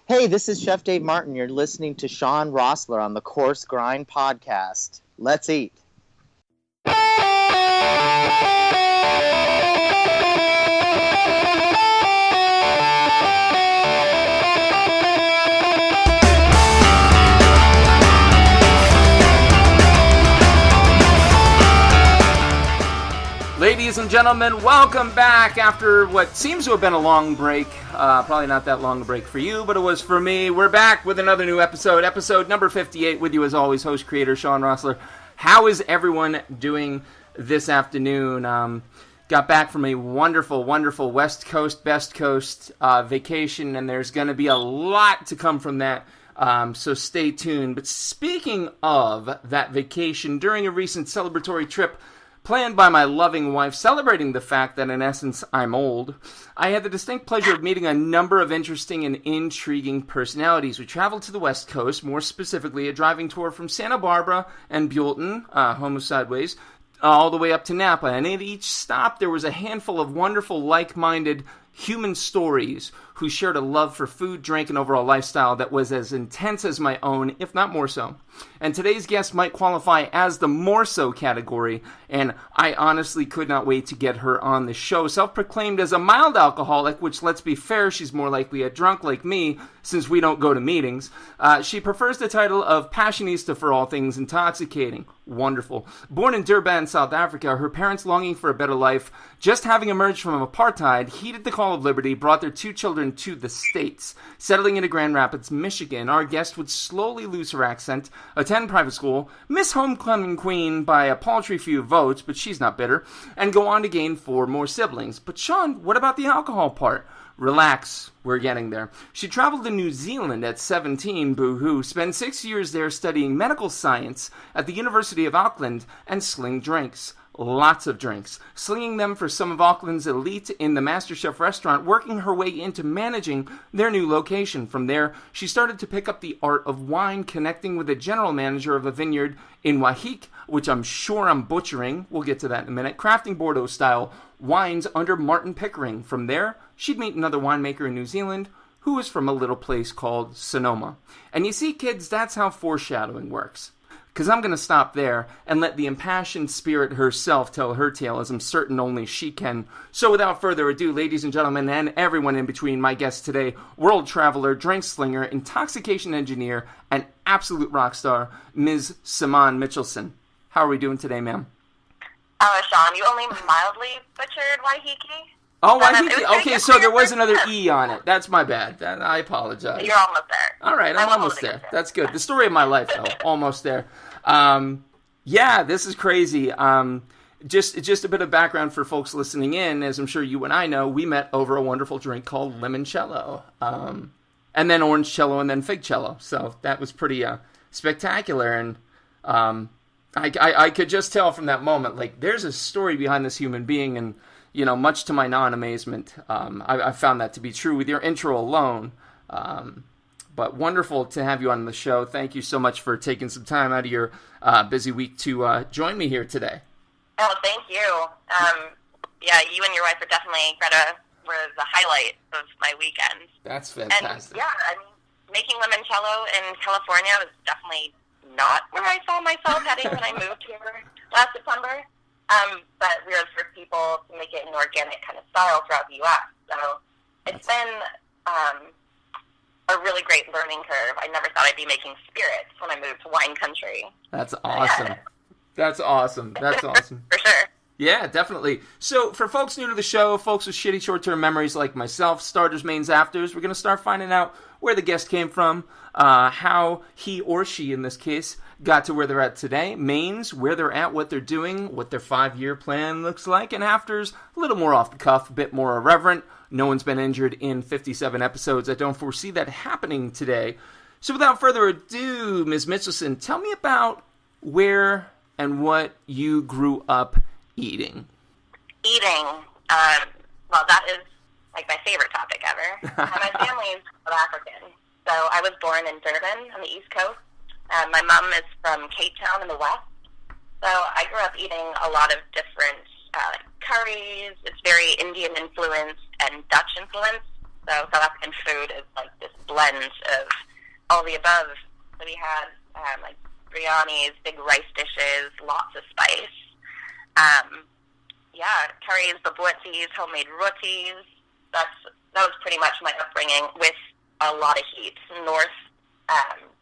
Hey, this is Chef Dave Martin. You're listening to Shawn Rosler on the Coarse Grind podcast. Let's eat. Ladies and gentlemen, welcome back after what seems to have been a long break. Probably not that long a break for you, but it was for me. We're back with another new episode number 58, with you as always, host, creator, Shawn Rosler. How is everyone doing this afternoon? Got back from a wonderful, wonderful West Coast, Best Coast vacation, and there's going to be a lot to come from that. So stay tuned. But speaking of that vacation, during a recent celebratory trip planned by my loving wife, celebrating the fact that in essence I'm old, I had the distinct pleasure of meeting a number of interesting and intriguing personalities. We traveled to the West Coast, more specifically a driving tour from Santa Barbara and Buellton, home of Sideways, all the way up to Napa. And at each stop there was a handful of wonderful, like-minded human stories who shared a love for food, drink, and overall lifestyle that was as intense as my own, if not more so. And today's guest might qualify as the more so category, and I honestly could not wait to get her on the show. Self-proclaimed as a mild alcoholic, which, let's be fair, she's more likely a drunk like me, since we don't go to meetings. She prefers the title of passionista for all things intoxicating. Wonderful. Born in Durban, South Africa, her parents longing for a better life, just having emerged from apartheid, heeded the call of liberty, brought their two children to the States. Settling into Grand Rapids, Michigan, our guest would slowly lose her accent, attend private school, miss homecoming queen by a paltry few votes, but she's not bitter, and go on to gain 4 more siblings. But Shawn, what about the alcohol part? Relax, we're getting there. She traveled to New Zealand at 17, boo-hoo, spent 6 years there studying medical science at the University of Auckland, and sling drinks. Lots of drinks, slinging them for some of Auckland's elite in the MasterChef restaurant, working her way into managing their new location. From there, she started to pick up the art of wine, connecting with the general manager of a vineyard in Wahik, which I'm sure I'm butchering. We'll get to that in a minute. Crafting Bordeaux-style wines under Martin Pickering. From there, she'd meet another winemaker in New Zealand who was from a little place called Sonoma. And you see, kids, that's how foreshadowing works. Because I'm going to stop there and let the impassioned spirit herself tell her tale, as I'm certain only she can. So without further ado, ladies and gentlemen, and everyone in between, my guest today, world traveler, drink slinger, intoxication engineer, and absolute rock star, Ms. Simonne Mitchelson. How are we doing today, ma'am? Shawn, you only mildly butchered Waiheke. Oh, Waiheke. Okay, so there was another E on it. That's my bad. I apologize. You're almost there. All right, I'm almost there. That's good. The story of my life, though. Almost there. Yeah, this is crazy. Just a bit of background for folks listening in. As I'm sure you and I know, we met over a wonderful drink called Limoncello. And then Orangecello, and then Figcello. So that was pretty spectacular. And I could just tell from that moment, like, there's a story behind this human being, and you know, much to my non-amazement, I found that to be true with your intro alone. But wonderful to have you on the show. Thank you so much for taking some time out of your busy week to join me here today. Oh, thank you. Yeah, you and your wife are definitely, Greta, were the highlight of my weekend. That's fantastic. And yeah, I mean, making limoncello in California was definitely not where I saw myself heading when I moved here last September. But we were the first people to make it in an organic kind of style throughout the U.S. So it's been a really great learning curve. I never thought I'd be making spirits when I moved to wine country. That's awesome. That's awesome. That's awesome. For sure. Yeah, definitely. So for folks new to the show, folks with shitty short-term memories like myself, starters, mains, afters, we're going to start finding out where the guest came from, how he or she, in this case, got to where they're at today, mains, where they're at, what they're doing, what their 5-year plan looks like, and afters, a little more off the cuff, a bit more irreverent. No one's been injured in 57 episodes. I don't foresee that happening today. So without further ado, Ms. Mitchelson, tell me about where and what you grew up eating. Eating. Well, that is like my favorite topic ever. My family is South African. So I was born in Durban on the East Coast. My mom is from Cape Town in the West. So I grew up eating a lot of different curries. It's very Indian influenced and Dutch influenced. So South African food is like this blend of all the above. So we had like biryanis, big rice dishes, lots of spice. Curries, babwettis, homemade rotis. That was pretty much my upbringing with a lot of heat. North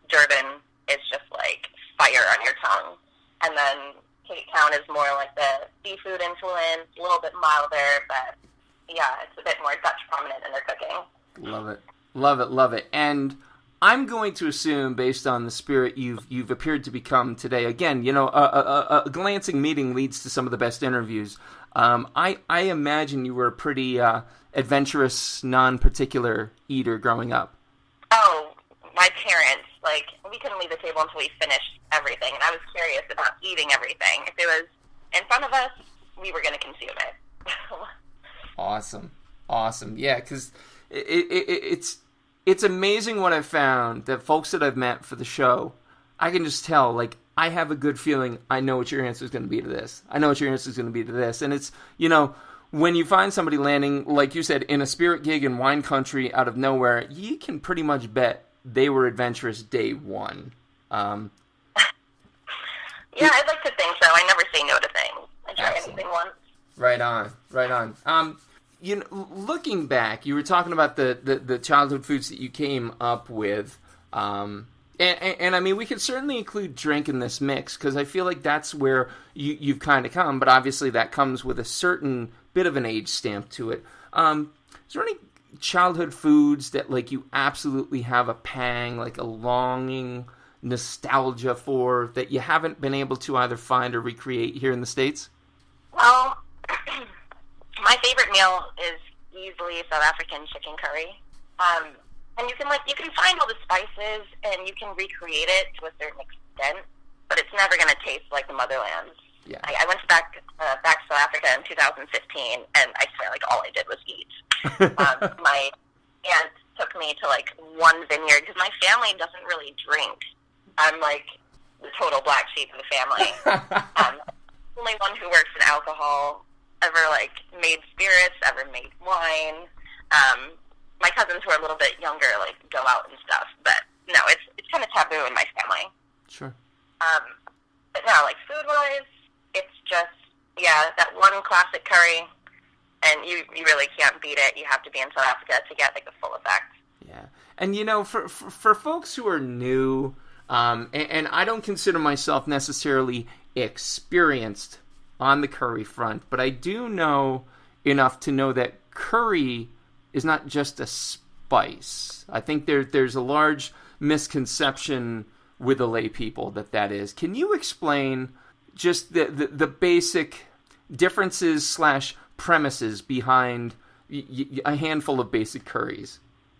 Durban is just like fire on your tongue. And then Cape Town is more like the seafood influence, a little bit milder, but yeah, it's a bit more Dutch prominent in their cooking. Love it. Love it, love it. And I'm going to assume, based on the spirit you've appeared to become today, again, a glancing meeting leads to some of the best interviews. I imagine you were a pretty adventurous, non-particular eater growing up. Oh, my parents, we couldn't leave the table until we finished everything, and I was curious about eating everything. If it was in front of us, we were going to consume it. Awesome. Yeah, because it's amazing what I've found, that folks that I've met for the show, I can just tell, I have a good feeling I know what your answer is going to be to this. I know what your answer is going to be to this. And it's, when you find somebody landing, like you said, in a spirit gig in wine country out of nowhere, you can pretty much bet they were adventurous day one. Yeah, I'd like to think so. I never say no to things. I try anything once. Right on. Looking back, you were talking about the childhood foods that you came up with. And I mean, we could certainly include drink in this mix, because I feel like that's where you've kind of come, but obviously that comes with a certain bit of an age stamp to it. Is there any childhood foods that, you absolutely have a pang, a longing, nostalgia for, that you haven't been able to either find or recreate here in the States? Well, my favorite meal is easily South African chicken curry. And you can find all the spices and you can recreate it to a certain extent, but it's never going to taste like the motherland. Yeah. I went back to South Africa in 2015, and I swear, all I did was eat. My aunt took me to one vineyard, because my family doesn't really drink. I'm the total black sheep of the family. Only one who works in alcohol, ever made spirits, ever made wine. My cousins who are a little bit younger go out and stuff, but no, it's kind of taboo in my family. Sure. But no, food wise, it's just that one classic curry, and you really can't beat it. You have to be in South Africa to get the full effect. Yeah, and for folks who are new, and I don't consider myself necessarily experienced on the curry front, but I do know enough to know that curry is not just a spice. I think there's a large misconception with the lay people that is. Can you explain just the basic differences / premises behind a handful of basic curries?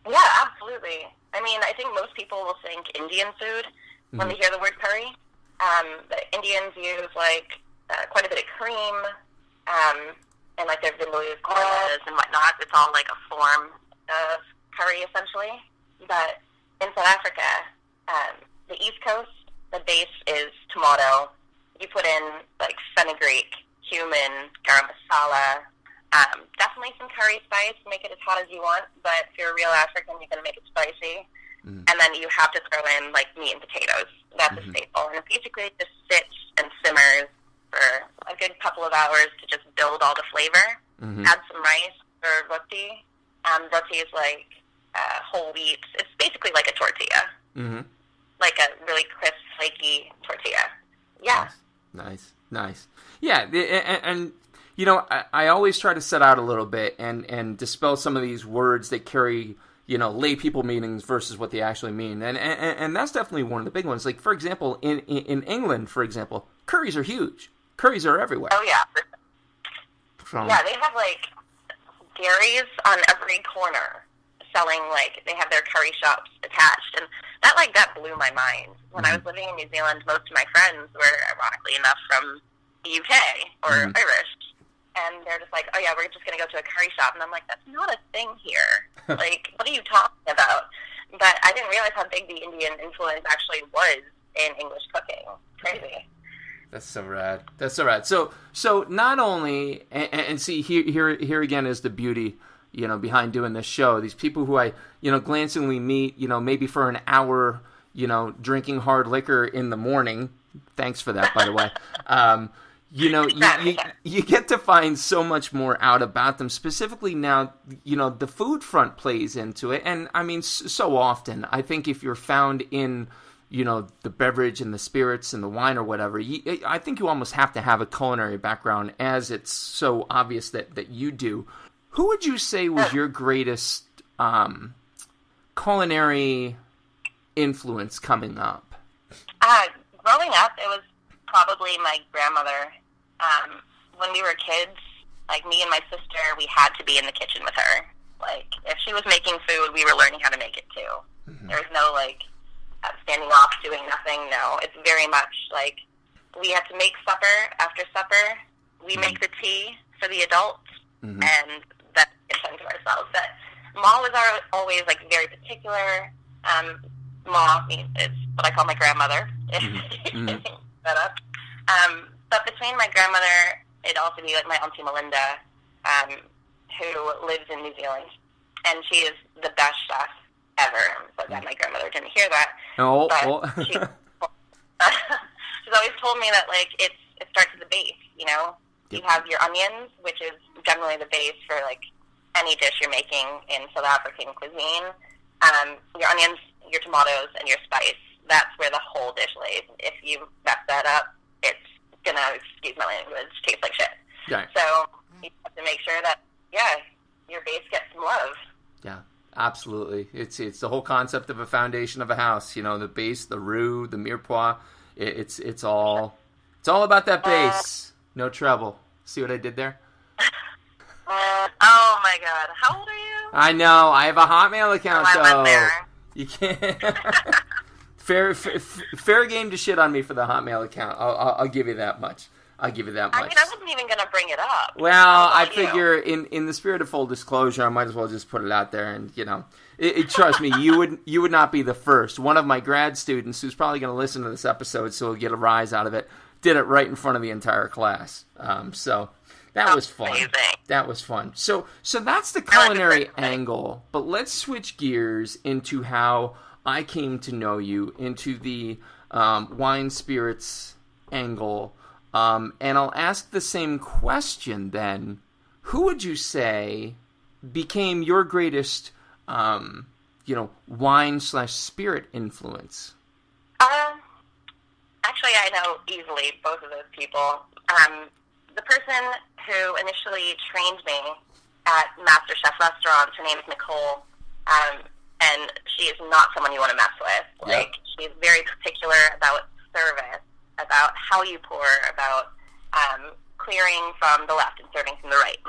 Yeah, absolutely. I mean, I think most people will think Indian food when they hear the word curry. The Indians use quite a bit of cream, and their vindaloo kormas and whatnot. It's all a form of curry essentially. But in South Africa, the East Coast, the base is tomato. You put in fenugreek, cumin, garam masala, definitely some curry spice. Make it as hot as you want, but if you're a real African, you're going to make it spicy. And then you have to throw in meat and potatoes. That's a staple. And it basically just sits and simmers for a good couple of hours to just build all the flavor. Add some rice or roti. Roti is whole wheat. It's basically like a tortilla. Like a really crisp, flaky tortilla. Yeah. Nice. Yeah, and I always try to set out a little bit and dispel some of these words that carry, lay people meanings versus what they actually mean. And that's definitely one of the big ones. For example, in England, for example, curries are huge. Curries are everywhere. Oh, yeah. Yeah, they have, dairies on every corner selling, they have their curry shops attached. And that blew my mind. When I was living in New Zealand, most of my friends were, ironically enough, from the UK or Irish. And they're just oh yeah, we're just going to go to a curry shop. And I'm that's not a thing here. What are you talking about? But I didn't realize how big the Indian influence actually was in English cooking. Crazy. That's so rad. So not only, and see, here again is the beauty. behind doing this show. These people who I, glancingly meet, maybe for an hour, drinking hard liquor in the morning. Thanks for that, by the way. You get to find so much more out about them. Specifically now, the food front plays into it. And I mean, so often, I think if you're found in, the beverage and the spirits and the wine or whatever, I think you almost have to have a culinary background, as it's so obvious that you do. Who would you say was your greatest culinary influence coming up? Growing up, it was probably my grandmother. When we were kids, like me and my sister, we had to be in the kitchen with her. Like, if she was making food, we were learning how to make it too. Mm-hmm. There was no, standing off, doing nothing. No, it's very much like we had to make supper after supper. We make the tea for the adults, and that's kitchen to ourselves. But Ma was always, very particular. Ma is what I call my grandmother. That up. But between my grandmother, it'd also be my Auntie Melinda, who lives in New Zealand, and she is the best chef ever. So glad my grandmother didn't hear that. She's always told me that it starts at the base. You have your onions, which is generally the base for any dish you're making in South African cuisine. Your onions, your tomatoes, and your spice. That's where the whole dish lays. If you mess that up, it's gonna, excuse my language, taste like shit. Yeah. So you have to make sure that, your base gets some love. Yeah, absolutely. It's the whole concept of a foundation of a house. The base, the roux, the mirepoix. It's all about that base. No trouble. See what I did there? Oh my God! How old are you? I know. I have a Hotmail account, I went there. You can't. Fair game to shit on me for the Hotmail account. I'll give you that much. I mean, I wasn't even going to bring it up. Well, I figure in the spirit of full disclosure, I might as well just put it out there. And, trust me, you would not be the first. One of my grad students, who's probably going to listen to this episode, so he'll get a rise out of it, did it right in front of the entire class. So that was fun. Amazing. That was fun. So that's the culinary angle. But let's switch gears into how I came to know you, into the wine spirits angle. And I'll ask the same question then. Who would you say became your greatest, wine/spirit influence? Actually, I know easily both of those people. The person who initially trained me at Master Chef restaurants, her name is Nicole, and she is not someone you want to mess with. Yep. She's very particular about service, about how you pour, about clearing from the left and serving from the right.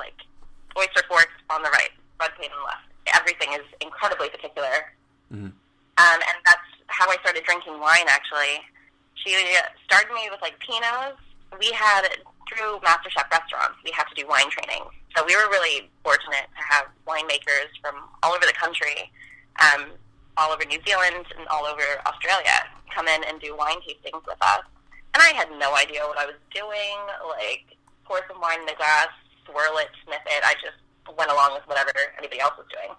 Oyster forks on the right, bread plate on the left. Everything is incredibly particular. Mm-hmm. And that's how I started drinking wine, actually. She started me with, Pinots. We had, through MasterChef restaurants, we had to do wine training. So we were really fortunate to have winemakers from all over the country, all over New Zealand and all over Australia, come in and do wine tastings with us. And I had no idea what I was doing. Pour some wine in the glass, swirl it, sniff it. I just went along with whatever anybody else was doing.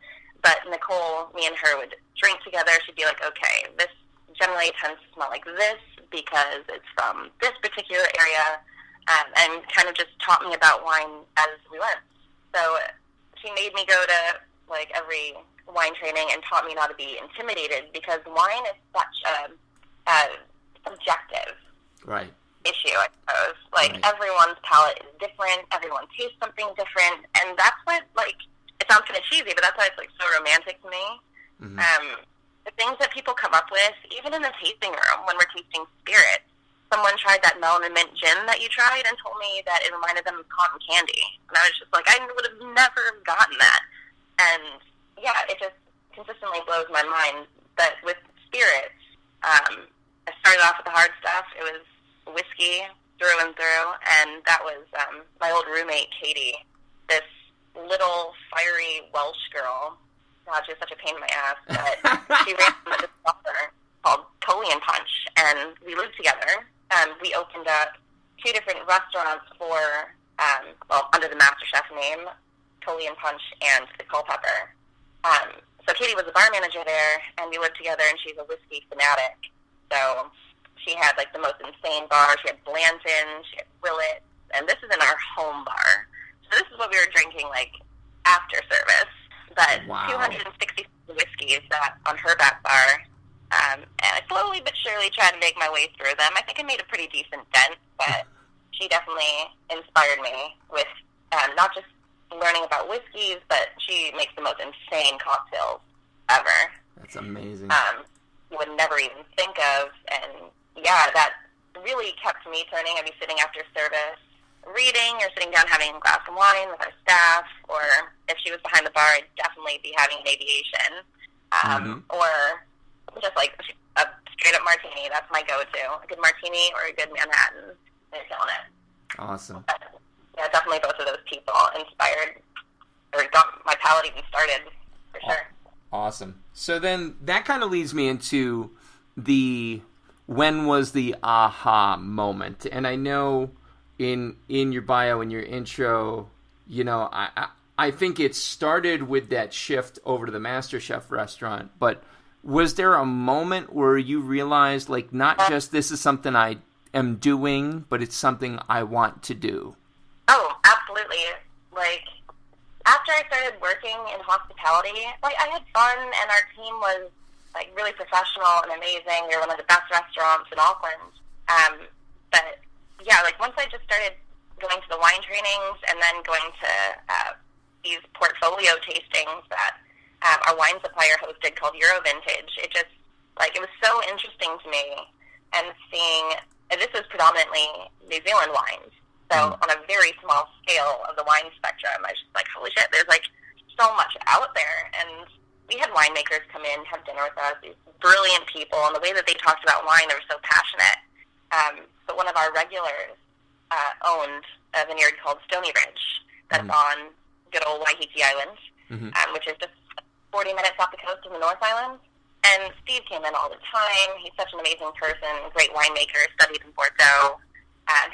But Nicole, me and her would drink together. She'd be like, okay, this generally tends to smell like this because it's from this particular area, and kind of just taught me about wine as we went. So she made me go to, every wine training and taught me not to be intimidated, because wine is such a subjective issue, I suppose. Everyone's palate is different. Everyone tastes something different. And that's what, it sounds kind of cheesy, but that's why it's, so romantic to me. Mm-hmm. The things that people come up with, even in the tasting room when we're tasting spirits. Someone tried that melon and mint gin that you tried and told me that it reminded them of cotton candy. And I was just like, I would have never gotten that. And, it just consistently blows my mind that with spirits, I started off with the hard stuff. It was whiskey through and through, and that was my old roommate, Katie, this little fiery Welsh girl. God, she was such a pain in my ass, but she ran this bar called Polian Punch, and we lived together. We opened up 2 different restaurants for, under the MasterChef name, Napoleon Punch, and the Culpepper. So Katie was the bar manager there, and we lived together, and she's a whiskey fanatic. So she had, like, the most insane bar. She had Blanton, she had Willett, and this is in our home bar. So this is what we were drinking, like, after service. But Wow. 260 whiskeys on her back bar. And I slowly but surely tried to make my way through them. I think I made a pretty decent dent, but she definitely inspired me with not just learning about whiskeys, but she makes the most insane cocktails ever. That's amazing. You would never even think of. And, yeah, that really kept me turning. I'd be sitting after service reading or sitting down having a glass of wine with our staff, or if she was behind the bar, I'd definitely be having an aviation. Or just like a straight-up martini. That's my go-to. A good martini or a good Manhattan. They're killing it. Awesome. But, yeah, definitely both of those people inspired, or got my palate even started, for sure. Awesome. So then that kind of leads me into when was the aha moment? And I know in your bio, in your intro, you know, I think it started with that shift over to the MasterChef restaurant, but was there a moment where you realized, like, not just this is something I am doing, but it's something I want to do? Oh, absolutely. Like, after I started working in hospitality, like, I had fun, and our team was, like, really professional and amazing. We were one of the best restaurants in Auckland. But, yeah, like, once I just started going to the wine trainings and then going to these portfolio tastings that our wine supplier hosted called Euro Vintage, it just, like, it was so interesting to me. And seeing, and this was predominantly New Zealand wines. So on a very small scale of the wine spectrum, I was just like, holy shit, there's, like, so much out there. And we had winemakers come in, have dinner with us, these brilliant people, and the way that they talked about wine, they were so passionate. But one of our regulars owned a vineyard called Stony Ridge that's on good old Waiheke Island, which is just 40 minutes off the coast of the North Island. And Steve came in all the time. He's such an amazing person, great winemaker, studied in Bordeaux.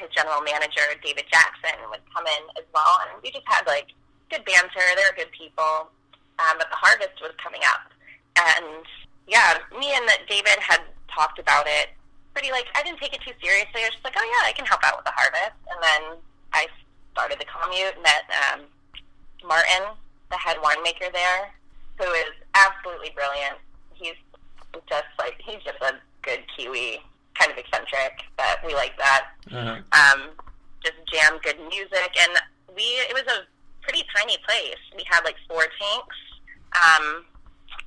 His general manager, David Jackson, would come in as well. And we just had, like, good banter. They were good people. But the harvest was coming up. And, yeah, me and David had talked about it pretty, like, I didn't take it too seriously. I was just like, oh, yeah, I can help out with the harvest. And then I started the commute, met Martin, the head winemaker there, who is absolutely brilliant. He's just a good Kiwi, kind of eccentric, but we like that. Just jam good music, and it was a pretty tiny place. We had, like, 4 tanks,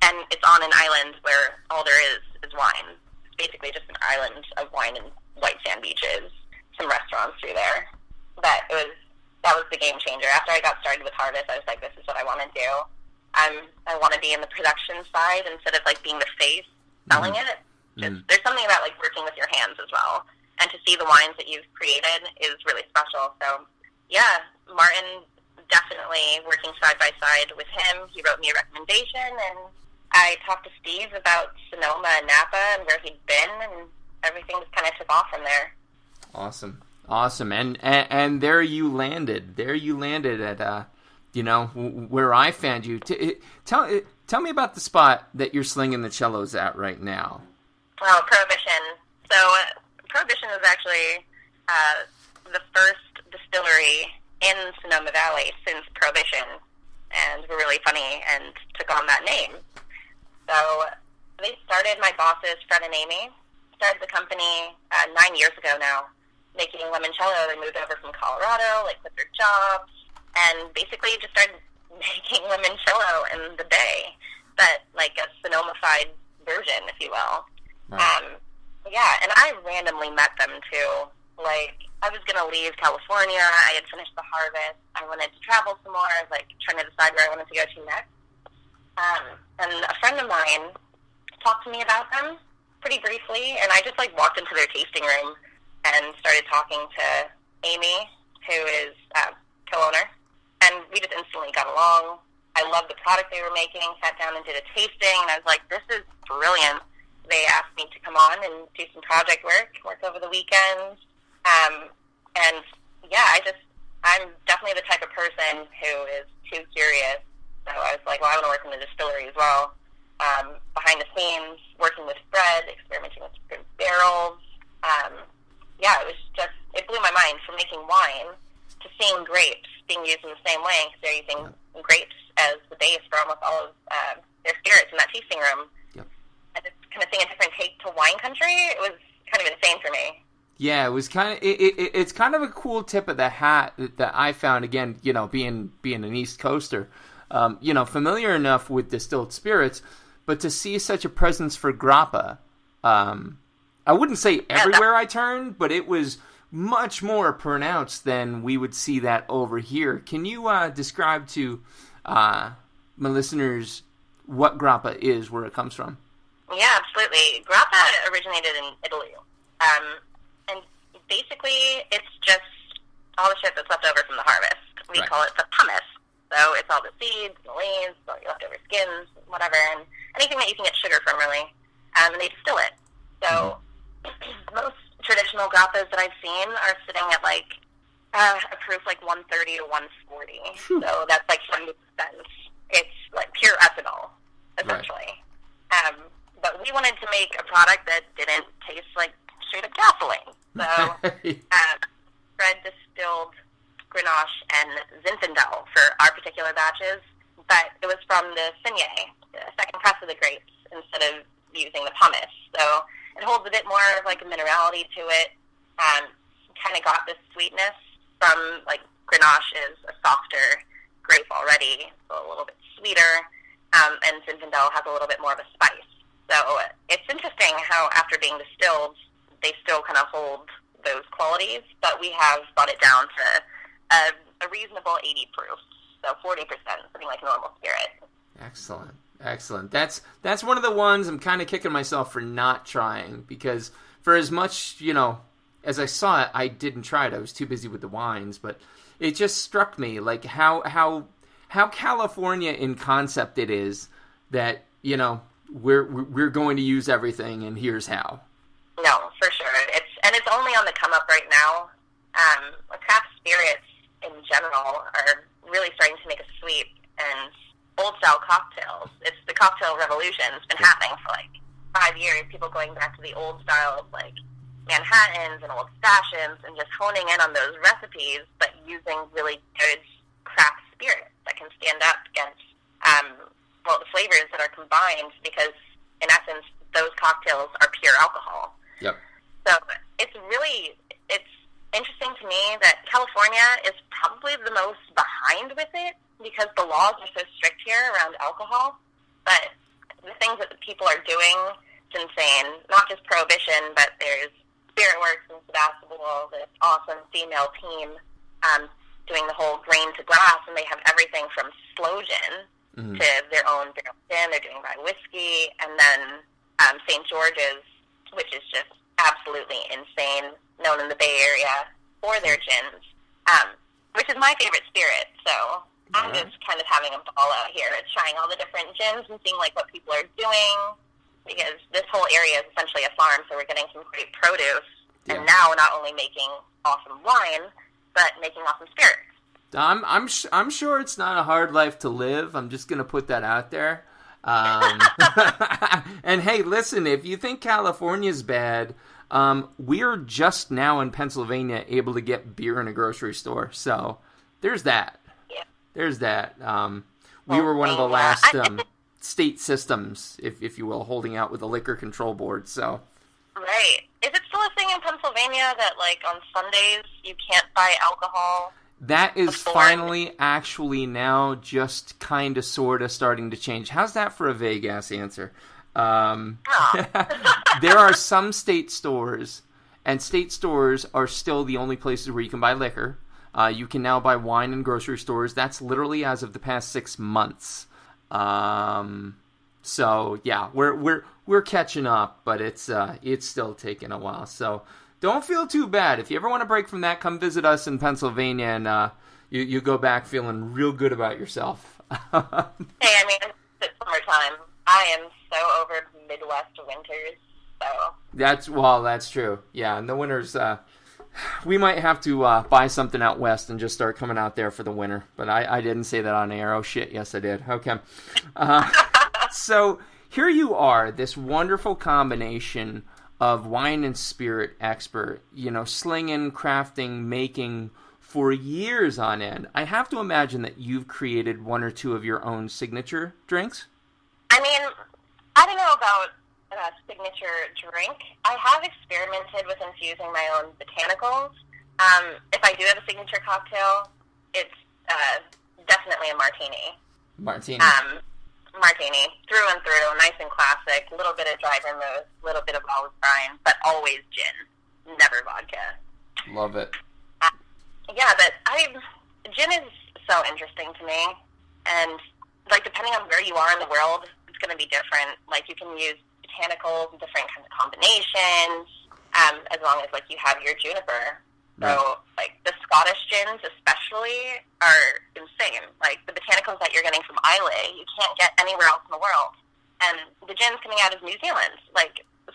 and it's on an island where all there is wine. It's basically just an island of wine and white sand beaches, some restaurants through there. But that was the game changer. After I got started with harvest, I was like, this is what I want to do. I want to be in the production side instead of, like, being the face selling it. There's something about, like, working with your hands as well. And to see the wines that you've created is really special. So, yeah, Martin, definitely working side by side with him. He wrote me a recommendation, and I talked to Steve about Sonoma and Napa and where he'd been, and everything just kind of took off from there. Awesome. And there you landed. There you landed at, you know, where I found you. Tell me about the spot that you're slinging the cellos at right now. Oh, Prohibition. So Prohibition is actually the first distillery in Sonoma Valley since Prohibition, and we're really funny and took on that name. So they started, my bosses, Fred and Amy, started the company 9 years ago now, making limoncello. They moved over from Colorado, like, with their jobs, and basically just started making limoncello in the Bay, but like a Sonoma-fied version, if you will. Right. Yeah, and I randomly met them too. Like, I was going to leave California. I had finished the harvest. I wanted to travel some more. I was, like, trying to decide where I wanted to go to next. And a friend of mine talked to me about them pretty briefly, and I just, like, walked into their tasting room and started talking to Amy, who is co-owner, and we just instantly got along. I loved the product they were making, sat down and did a tasting, and I was like, this is brilliant. They asked me to come on and do some project work over the weekends. And, yeah, I'm definitely the type of person who is too curious like, well, I want to work in the distillery as well. Behind the scenes, working with Fred, experimenting with different barrels. Yeah, it blew my mind from making wine to seeing grapes being used in the same way, because they're using grapes as the base for almost all of their spirits in that tasting room. Yep. And just kind of seeing a different take to wine country, it was kind of insane for me. Yeah, it was kind of it's kind of a cool tip of the hat that I found, again, you know, being an East Coaster, you know, familiar enough with distilled spirits, but to see such a presence for Grappa, I wouldn't say everywhere I turned, but it was much more pronounced than we would see that over here. Can you describe to my listeners what Grappa is, where it comes from? Yeah, absolutely. Grappa originated in Italy. And basically, it's just all the shit that's left over from the harvest. We call it the pumice. So it's all the seeds, the leaves, all your leftover skins, whatever, and anything that you can get sugar from, really. And they distill it. So most traditional grappas that I've seen are sitting at like a proof like 130 to 140. So that's like 70%. It's like pure ethanol, essentially. Right. But we wanted to make a product that didn't taste like straight up gasoline. So Fred distilled Grenache and Zinfandel for our particular batches, but it was from the Saignée, the second press of the grapes, instead of using the pumice. So it holds a bit more of like a minerality to it. Kind of got this sweetness from, like, Grenache is a softer grape already, so a little bit sweeter, and Zinfandel has a little bit more of a spice. So it's interesting how after being distilled, they still kind of hold those qualities, but we have brought it down to a reasonable 80 proof, so 40%, something like normal spirit. Excellent. That's one of the ones I'm kind of kicking myself for not trying, because for as much, you know, as I saw it, I didn't try it. I was too busy with the wines, but it just struck me like how California in concept it is that, you know, we're going to use everything, and here's how. No, for sure. It's only on the come up right now. Craft spirits in general are really starting to make a sweep, and old style cocktails. It's the cocktail revolution. It's been happening for like 5 years. People going back to the old style of like Manhattans and old fashions, and just honing in on those recipes, but using really good craft spirits that can stand up against the flavors that are combined, because in essence those cocktails are pure alcohol. Yep. So it's interesting to me that California is probably the most behind with it, because the laws are so strict here around alcohol. But the things that the people are doing, it's insane. Not just Prohibition, but there's Spirit Works in Sebastopol, this awesome female team doing the whole grain to glass, and they have everything from sloe gin to their own barrel gin. They're doing rye whiskey, and then St. George's, which is just absolutely insane, known in the Bay Area for their gins, which is my favorite spirit. So I'm just kind of having a ball out here, trying all the different gins and seeing like what people are doing, because this whole area is essentially a farm, so we're getting some great produce, and now we're not only making awesome wine, but making awesome spirits. I'm sure it's not a hard life to live. I'm just gonna put that out there. And hey, listen, if you think California's bad, we're just now in Pennsylvania able to get beer in a grocery store. So there's that. Yeah. There's that. We were one of the last state systems, if you will, holding out with the Liquor Control Board. So. Right. Is it still a thing in Pennsylvania that, like, on Sundays you can't buy alcohol? That is finally, actually, now just kind of, sort of starting to change. How's that for a vague-ass answer? There are some state stores, and state stores are still the only places where you can buy liquor. You can now buy wine in grocery stores. That's literally as of the past 6 months. So yeah, we're catching up, but it's still taking a while. So don't feel too bad. If you ever want to break from that, come visit us in Pennsylvania, and you go back feeling real good about yourself. Hey, I mean, it's summertime. I am so over Midwest winters. So that's true. Yeah, and the winters We might have to buy something out west and just start coming out there for the winter. But I didn't say that on air. Oh, shit. Yes, I did. Okay. So here you are, this wonderful combination of wine and spirit expert, slinging, crafting, making for years on end. I have to imagine that you've created one or two of your own signature drinks. I mean, I don't know about a signature drink. I have experimented with infusing my own botanicals. If I do have a signature cocktail, it's definitely a martini. Martini. Martini, through and through, nice and classic, a little bit of dry vermouth, a little bit of olive brine, but always gin, never vodka. Love it. Yeah, but gin is so interesting to me, and depending on where you are in the world, it's going to be different. You can use botanicals and different kinds of combinations, as long as you have your juniper. Right. So the Scottish gins especially are insane. The botanicals that you're getting from Islay, you can't get anywhere else in the world. And the gins coming out of New Zealand,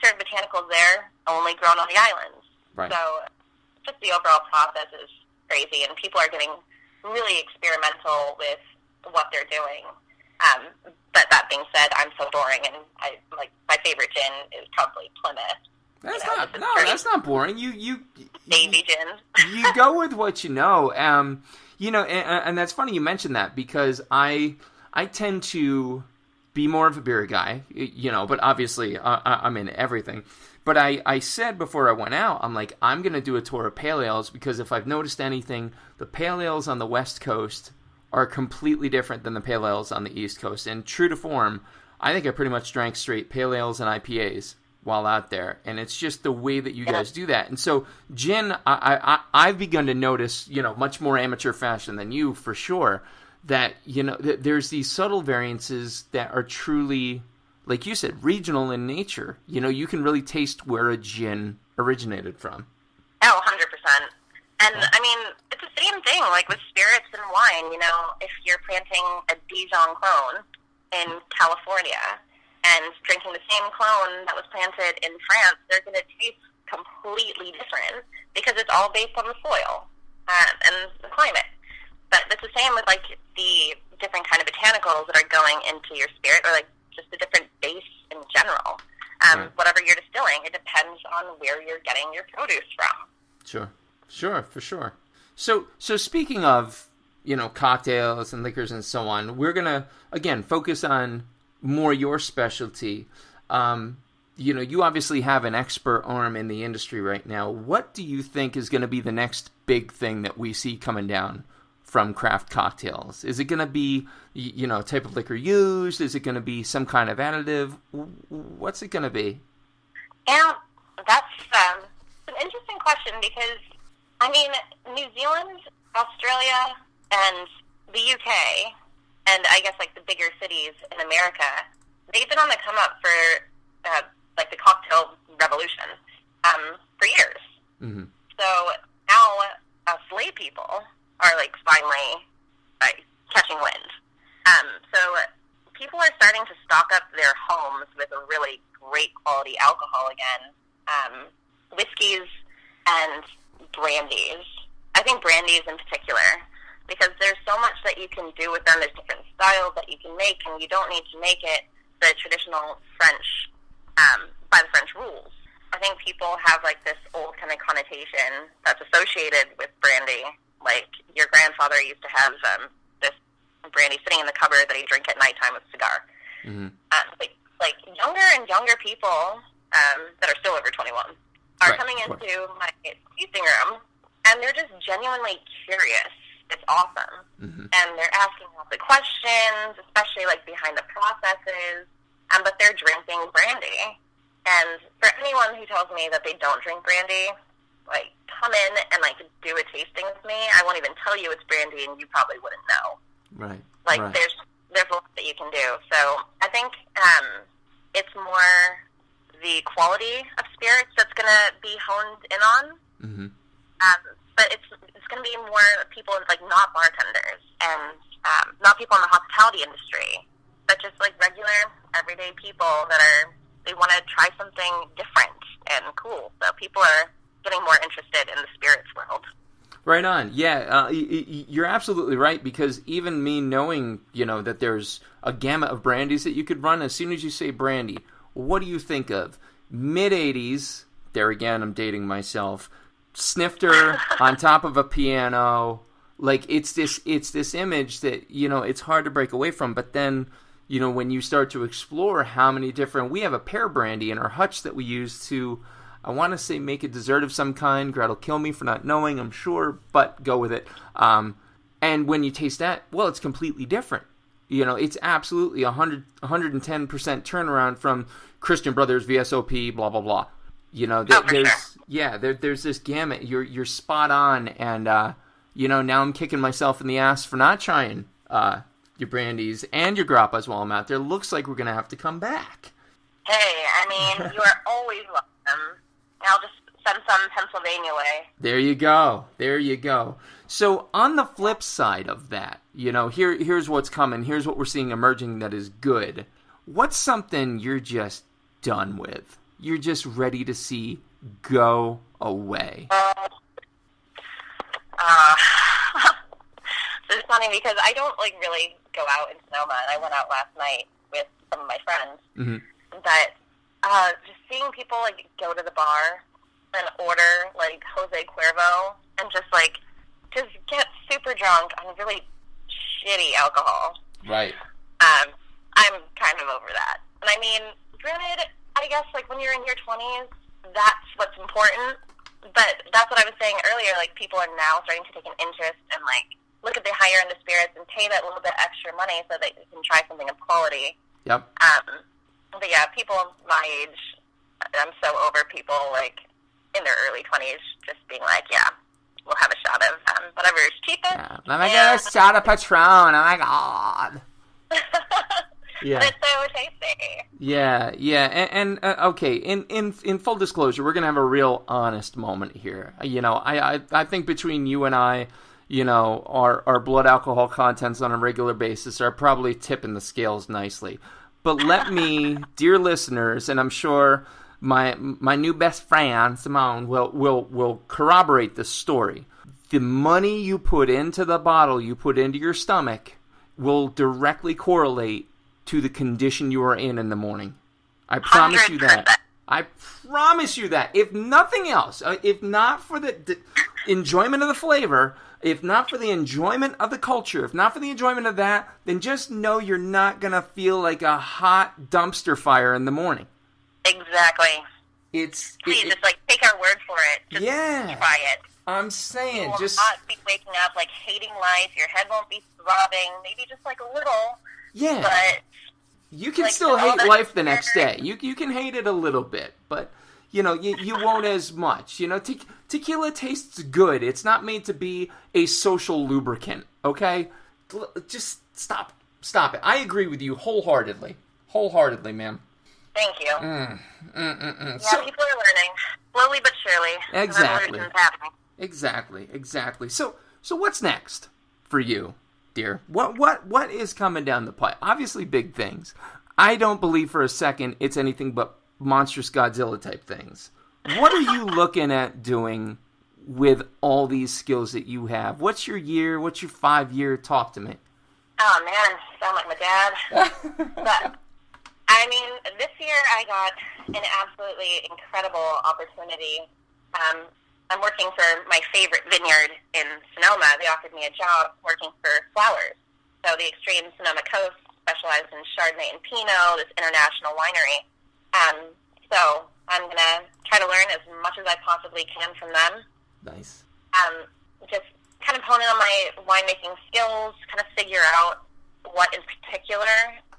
certain botanicals there only grown on the islands. Right. So just the overall process is crazy, and people are getting really experimental with what they're doing. But that being said, I'm so boring, and my favorite gin is probably Plymouth. That's not boring. You baby gin. You go with what you know. And that's funny you mentioned that, because I tend to be more of a beer guy, but obviously I'm in everything. But I said before I went out, I'm going to do a tour of pale ales, because if I've noticed anything, the pale ales on the West Coast are completely different than the pale ales on the East Coast. And true to form, I think I pretty much drank straight pale ales and IPAs while out there, and it's just the way that you guys do that. And so gin, I've begun to notice, much more amateur fashion than you, for sure, that there's these subtle variances that are truly, like you said, regional in nature. You can really taste where a gin originated from. Oh, 100%. And I mean, it's the same thing with spirits and wine. If you're planting a Dijon clone in California and drinking the same clone that was planted in France, they're going to taste completely different, because it's all based on the soil and the climate. But it's the same with the different kind of botanicals that are going into your spirit, or just the different base in general. Right. Whatever you're distilling, it depends on where you're getting your produce from. Sure, for sure. So speaking of cocktails and liquors and so on, we're gonna again focus on more your specialty. You obviously have an expert arm in the industry right now. What do you think is going to be the next big thing that we see coming down from craft cocktails? Is it going to be, type of liquor used? Is it going to be some kind of additive? What's it going to be? Yeah, that's an interesting question, because, New Zealand, Australia, and the UK, and I guess the bigger cities in America, they've been on the come up for the cocktail revolution for years. Mm-hmm. So now us lay people are finally catching wind. So people are starting to stock up their homes with a really great quality alcohol again, whiskeys and brandies. I think brandies in particular, because there's so much that you can do with them. There's different styles that you can make, and you don't need to make it the traditional French, by the French rules. I think people have this old kind of connotation that's associated with brandy. Your grandfather used to have this brandy sitting in the cupboard that he'd drink at nighttime with a cigar. Mm-hmm. Younger and younger people that are still over 21 are coming into my tasting room, and they're just genuinely curious. It's awesome. Mm-hmm. And they're asking all the questions, especially behind the processes, but they're drinking brandy. And for anyone who tells me that they don't drink brandy, come in and do a tasting with me. I won't even tell you it's brandy, and you probably wouldn't know. Right. There's a lot that you can do. So I think it's more the quality of spirits that's going to be honed in on. Mm-hmm. But it's going to be more people not bartenders and not people in the hospitality industry, but just regular everyday people that they want to try something different and cool. So people are getting more interested in the spirits world. Right on. Yeah, you're absolutely right, because even me knowing, that there's a gamut of brandies that you could run, as soon as you say brandy, what do you think of? Mid-'80s, there again, I'm dating myself, snifter on top of a piano. Like, it's this image that, it's hard to break away from. But then, when you start to explore how many different... We have a pear brandy in our hutch that we use to... I want to say make a dessert of some kind. Gret'll kill me for not knowing, I'm sure, but go with it. And when you taste that, well, it's completely different. It's absolutely 110% turnaround from Christian Brothers, VSOP, blah, blah, blah. There's this gamut. You're spot on. And, now I'm kicking myself in the ass for not trying your brandies and your grappas while I'm out there. Looks like we're going to have to come back. Hey, I mean, you are always welcome. I'll just send some Pennsylvania way. There you go. So on the flip side of that, here's what's coming. Here's what we're seeing emerging that is good. What's something you're just done with? You're just ready to see go away? It's funny because I don't really go out in Sonoma, and I went out last night with some of my friends. Mm-hmm. But just seeing people go to the bar and order Jose Cuervo and just get super drunk on really shitty alcohol. Right. I'm kind of over that. And I mean, granted, I guess when you're in your 20s, that's what's important. But that's what I was saying earlier. People are now starting to take an interest and look at the higher end of spirits and pay that little bit extra money so that you can try something of quality. Yep. But yeah, people my age, I'm so over people in their early 20s just being yeah, we'll have a shot of whatever is cheapest. Yeah. Let me get a shot of Patron. Oh my God. Yeah. But it's so tasty. Yeah. And okay, in full disclosure, we're gonna have a real honest moment here. I think between you and I, our blood alcohol contents on a regular basis are probably tipping the scales nicely. But let me, dear listeners, and I'm sure my new best friend Simonne will corroborate this story. The money you put into the bottle, you put into your stomach, will directly correlate to the condition you are in the morning. I promise 100%. You that. I promise you that. If nothing else, if not for the enjoyment of the flavor, if not for the enjoyment of the culture, if not for the enjoyment of that, then just know you're not going to feel like a hot dumpster fire in the morning. Exactly. Please, just take our word for it. Just try it. I'm saying, you will not be waking up hating life. Your head won't be throbbing. Maybe just a little. Yeah. But you can still hate life the next day. You can hate it a little bit, but you won't as much. Tequila tastes good. It's not made to be a social lubricant. Okay, just stop it. I agree with you wholeheartedly, ma'am. Thank you. Yeah, people are learning slowly but surely. Exactly. Revolution's happening. Exactly. So what's next for you, dear? What is coming down the pipe? Obviously, big things. I don't believe for a second it's anything but monstrous Godzilla type things. What are you looking at doing with all these skills that you have? What's your year? What's your 5-year? Talk to me. Oh man, sound like my dad. But I mean, this year I got an absolutely incredible opportunity. I'm working for my favorite vineyard in Sonoma. They offered me a job working for flowers. So the extreme Sonoma coast specializes in Chardonnay and Pinot, this international winery. So I'm going to try to learn as much as I possibly can from them. Nice. Just kind of hone in on my winemaking skills, kind of figure out what in particular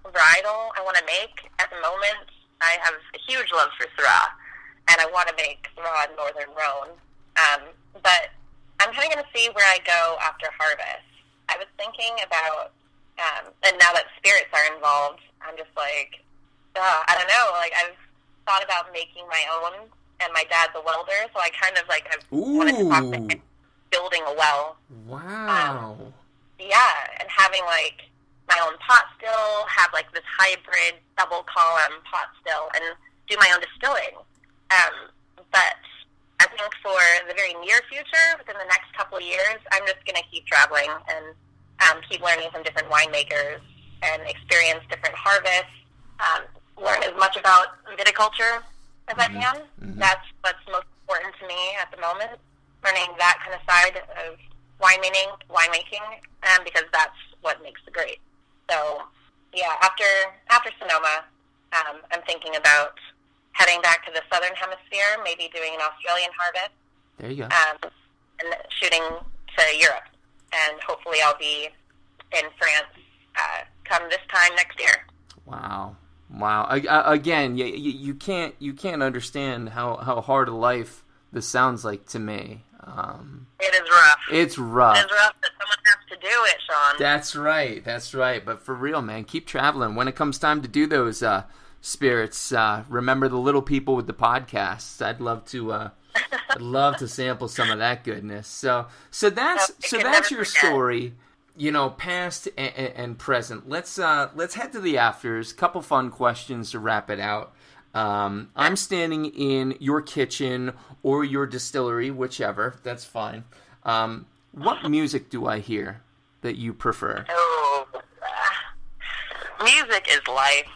varietal I want to make. At the moment, I have a huge love for Syrah, and I want to make Syrah Northern Rhone. But I'm kind of going to see where I go after harvest. I was thinking about, and now that spirits are involved, I'm just I don't know, I've thought about making my own, and my dad's a welder, so I kind of I've wanted to talk to him building a well. Wow. And having my own pot still, have this hybrid double column pot still, and do my own distilling. But I think for future, within the next couple of years, I'm just going to keep traveling and keep learning from different winemakers and experience different harvests, learn as much about viticulture as I can. Mm-hmm. That's what's most important to me at the moment, learning that kind of side of winemaking, because that's what makes the great. So, yeah, after Sonoma, I'm thinking about heading back to the southern hemisphere, maybe doing an Australian harvest. There you go. And shooting to Europe. And hopefully I'll be in France come this time next year. Wow. Again, you can't understand how hard a life this sounds like to me. It is rough. It's rough. It is rough that someone has to do it, Shawn. That's right. But for real, man, keep traveling. When it comes time to do those spirits, remember the little people with the podcasts. I'd love to sample some of that goodness. So that's your story, past and present. Let's head to the afters. Couple fun questions to wrap it out. I'm standing in your kitchen or your distillery, whichever. That's fine. What music do I hear that you prefer? Oh, music is life.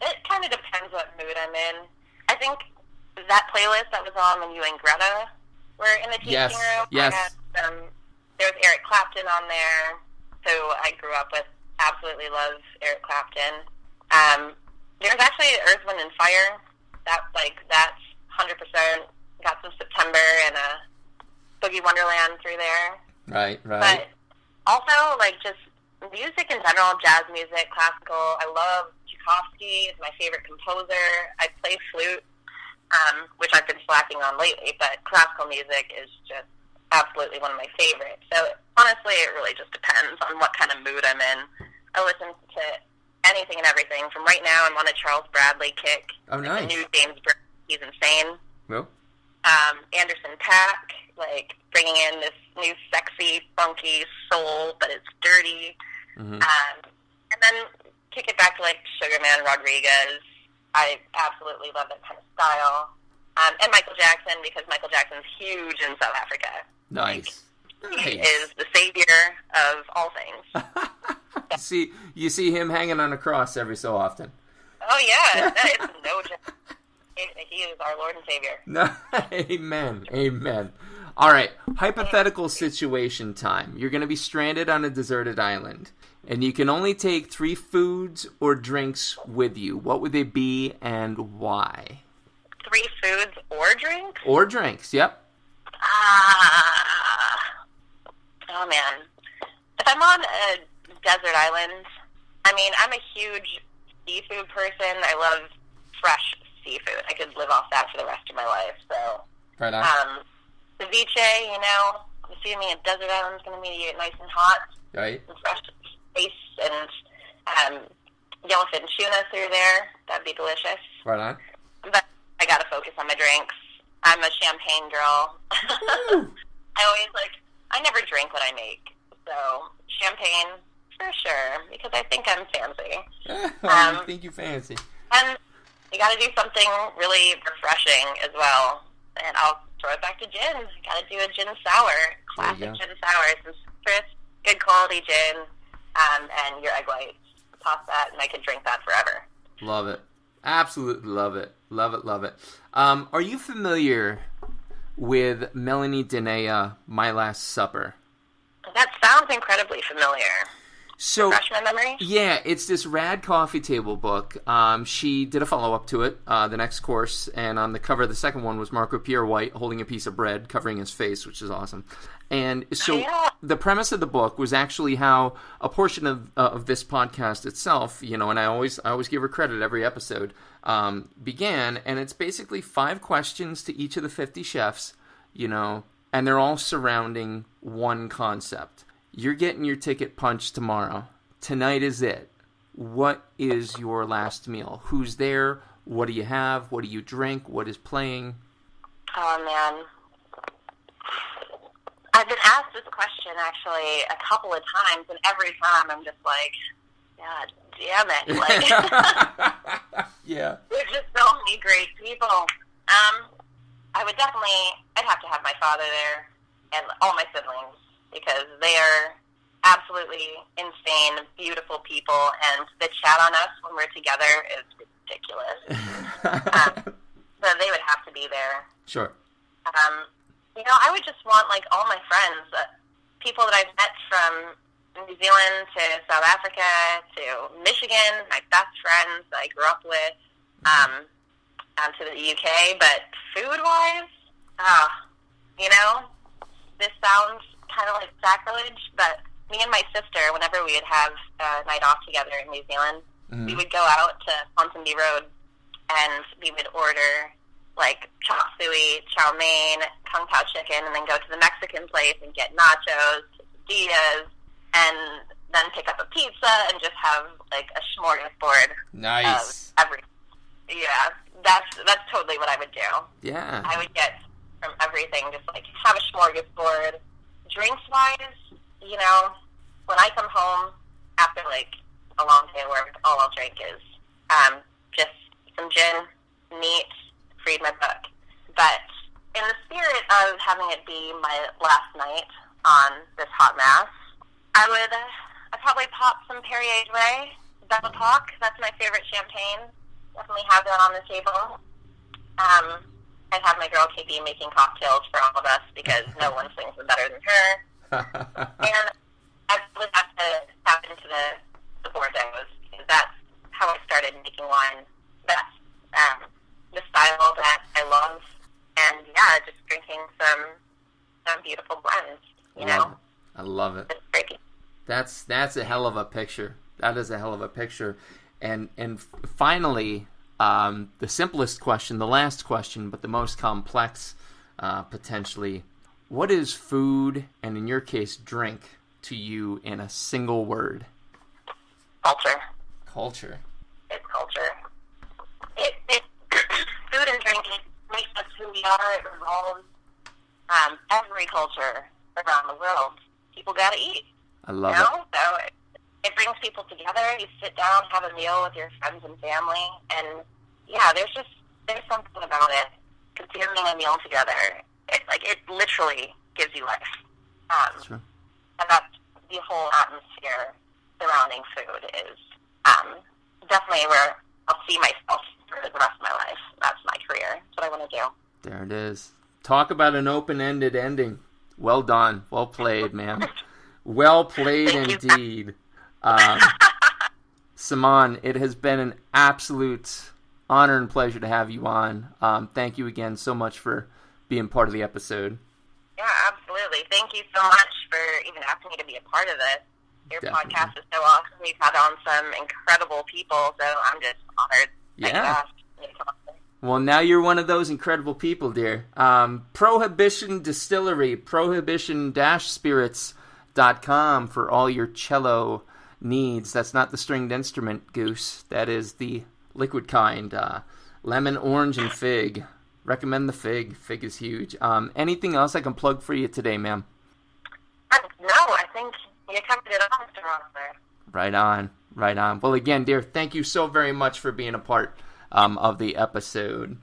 It kind of depends what mood I'm in. I think that playlist that was on when you and Grappa were in the tasting room. Yes. There's Eric Clapton on there, who I grew up with. Absolutely love Eric Clapton. There's actually Earth, Wind, and Fire. That's 100% got some September and a Boogie Wonderland through there. Right. But also, just music in general, jazz music, classical. I love Tchaikovsky. Is my favorite composer. I play flute, which I've been slacking on lately, but classical music is just absolutely one of my favorites. So honestly, it really just depends on what kind of mood I'm in. I listen to anything and everything. From right now, I'm on a Charles Bradley kick. Oh, nice. The new James Brown, he's insane. Well. Anderson .Paak, bringing in this new sexy, funky soul, but it's dirty. Mm-hmm. And then kick it back to Sugarman Rodriguez. I absolutely love that kind of style. And Michael Jackson, because Michael Jackson's huge in South Africa. Nice. He is the savior of all things. You see him hanging on a cross every so often. Oh, yeah. It's no joke. He is our Lord and Savior. No, amen. All right, hypothetical situation time. You're going to be stranded on a deserted island, and you can only take 3 foods or drinks with you. What would they be and why? 3 foods or drinks? Or drinks, yep. Oh, man. If I'm on a desert island, I'm a huge seafood person. I love fresh seafood. I could live off that for the rest of my life. So, right on. Ceviche, you see me a desert island, is going to be nice and hot. Right. And fresh space and yellowfin tuna through there. That'd be delicious. Right on. But I got to focus on my drinks. I'm a champagne girl. I never drink what I make. So, champagne, for sure, because I think I'm fancy. You think you're fancy. And you got to do something really refreshing as well. And I'll throw it back to gin. Got to do a gin sour. Classic gin sour. Some crisp, good quality gin, and your egg whites. Toss that, and I could drink that forever. Love it. Absolutely love it. Love it. Are you familiar with Melanie Denea, My Last Supper? That sounds incredibly familiar. So, refresh my memory? Yeah, it's this rad coffee table book. She did a follow-up to it, The Next Course, and on the cover of the second one was Marco Pierre White holding a piece of bread covering his face, which is awesome. And so the premise of the book was actually how a portion of this podcast itself, and I always give her credit every episode, began, and it's basically 5 questions to each of the 50 chefs, and they're all surrounding one concept. You're getting your ticket punched tomorrow. Tonight is it. What is your last meal? Who's there? What do you have? What do you drink? What is playing? Oh, man. I've been asked this question, actually, a couple of times, and every time I'm just like, God damn it. Yeah. There's just so many great people. would I'd have to have my father there and all my siblings, because they are absolutely insane, beautiful people, and the chat on us when we're together is ridiculous. So they would have to be there. Sure. I would just want, like, all my friends, people that I've met from New Zealand to South Africa to Michigan, my best friends that I grew up with, to the UK. But food-wise, this sounds kind of like sacrilege, but me and my sister, whenever we would have a night off together in New Zealand, we would go out to Ponsonby Road, and we would order, like, chop suey, chow mein, kung pao chicken, and then go to the Mexican place and get nachos, quesadillas, and then pick up a pizza and just have, like, a smorgasbord. Nice. Of everything. Yeah, that's totally what I would do. Yeah. I would get from everything, just, like, have a smorgasbord. Drinks-wise, when I come home after, like, a long day of work, all I'll drink is just some gin, neat, read my book. But in the spirit of having it be my last night on this hot mass, I'd probably pop some Perrier Jouet, Belle Epoque. That's my favorite champagne. Definitely have that on the table. I'd have my girl KB making cocktails for all of us, because no one sings them better than her. And I would have to tap into the Bordeaux, because that's how I started making wine. That's the style that I love, and just drinking some beautiful blends. I love it. It's great. That's a hell of a picture. That is a hell of a picture. And finally, the simplest question, the last question, but the most complex, potentially. What is food, and in your case, drink, to you in a single word? Culture. Culture. It's culture. It food and drink makes us who we are. It revolves every culture around the world. People got to eat. I love it. So it brings people together. You sit down, have a meal with your friends and family, and there's something about it. Consuming a meal together, it literally gives you life. That's right. And that's the whole atmosphere surrounding food is definitely where I'll see myself for the rest of my life. That's my career. That's what I want to do. There it is. Talk about an open-ended ending. Well done. Well played, man. Well played indeed. Simonne, it has been an absolute honor and pleasure to have you on. Thank you again so much for being part of the episode. Yeah, absolutely. Thank you so much for even asking me to be a part of it. Your Definitely. Podcast is so awesome. You've had on some incredible people, so I'm just honored. Yeah. Well, now you're one of those incredible people, dear. Prohibition Distillery, prohibition-spirits.com for all your cello needs. That's not the stringed instrument, Goose. That is the liquid kind. Lemon, orange, and fig. Recommend the fig. Fig is huge. Anything else I can plug for you today, ma'am? No, I think you covered it all, Mr. Rosler. Right on. Right on. Well, again, dear, thank you so very much for being a part of the episode.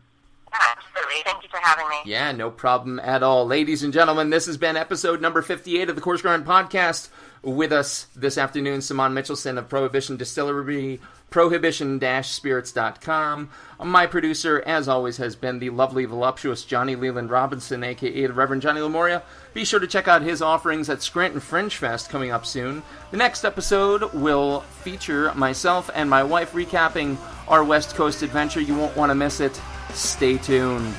Yeah, absolutely. Thank you for having me. Yeah, no problem at all. Ladies and gentlemen, this has been episode number 58 of the Coarse Grind Podcast. With us this afternoon, Simonne Mitchelson of Prohibition Distillery, prohibition-spirits.com. My producer, as always, has been the lovely, voluptuous Johnny Leland Robinson, a.k.a. the Reverend Johnny Lamoria. Be sure to check out his offerings at Scranton Fringe Fest coming up soon. The next episode will feature myself and my wife recapping our West Coast adventure. You won't want to miss it. Stay tuned.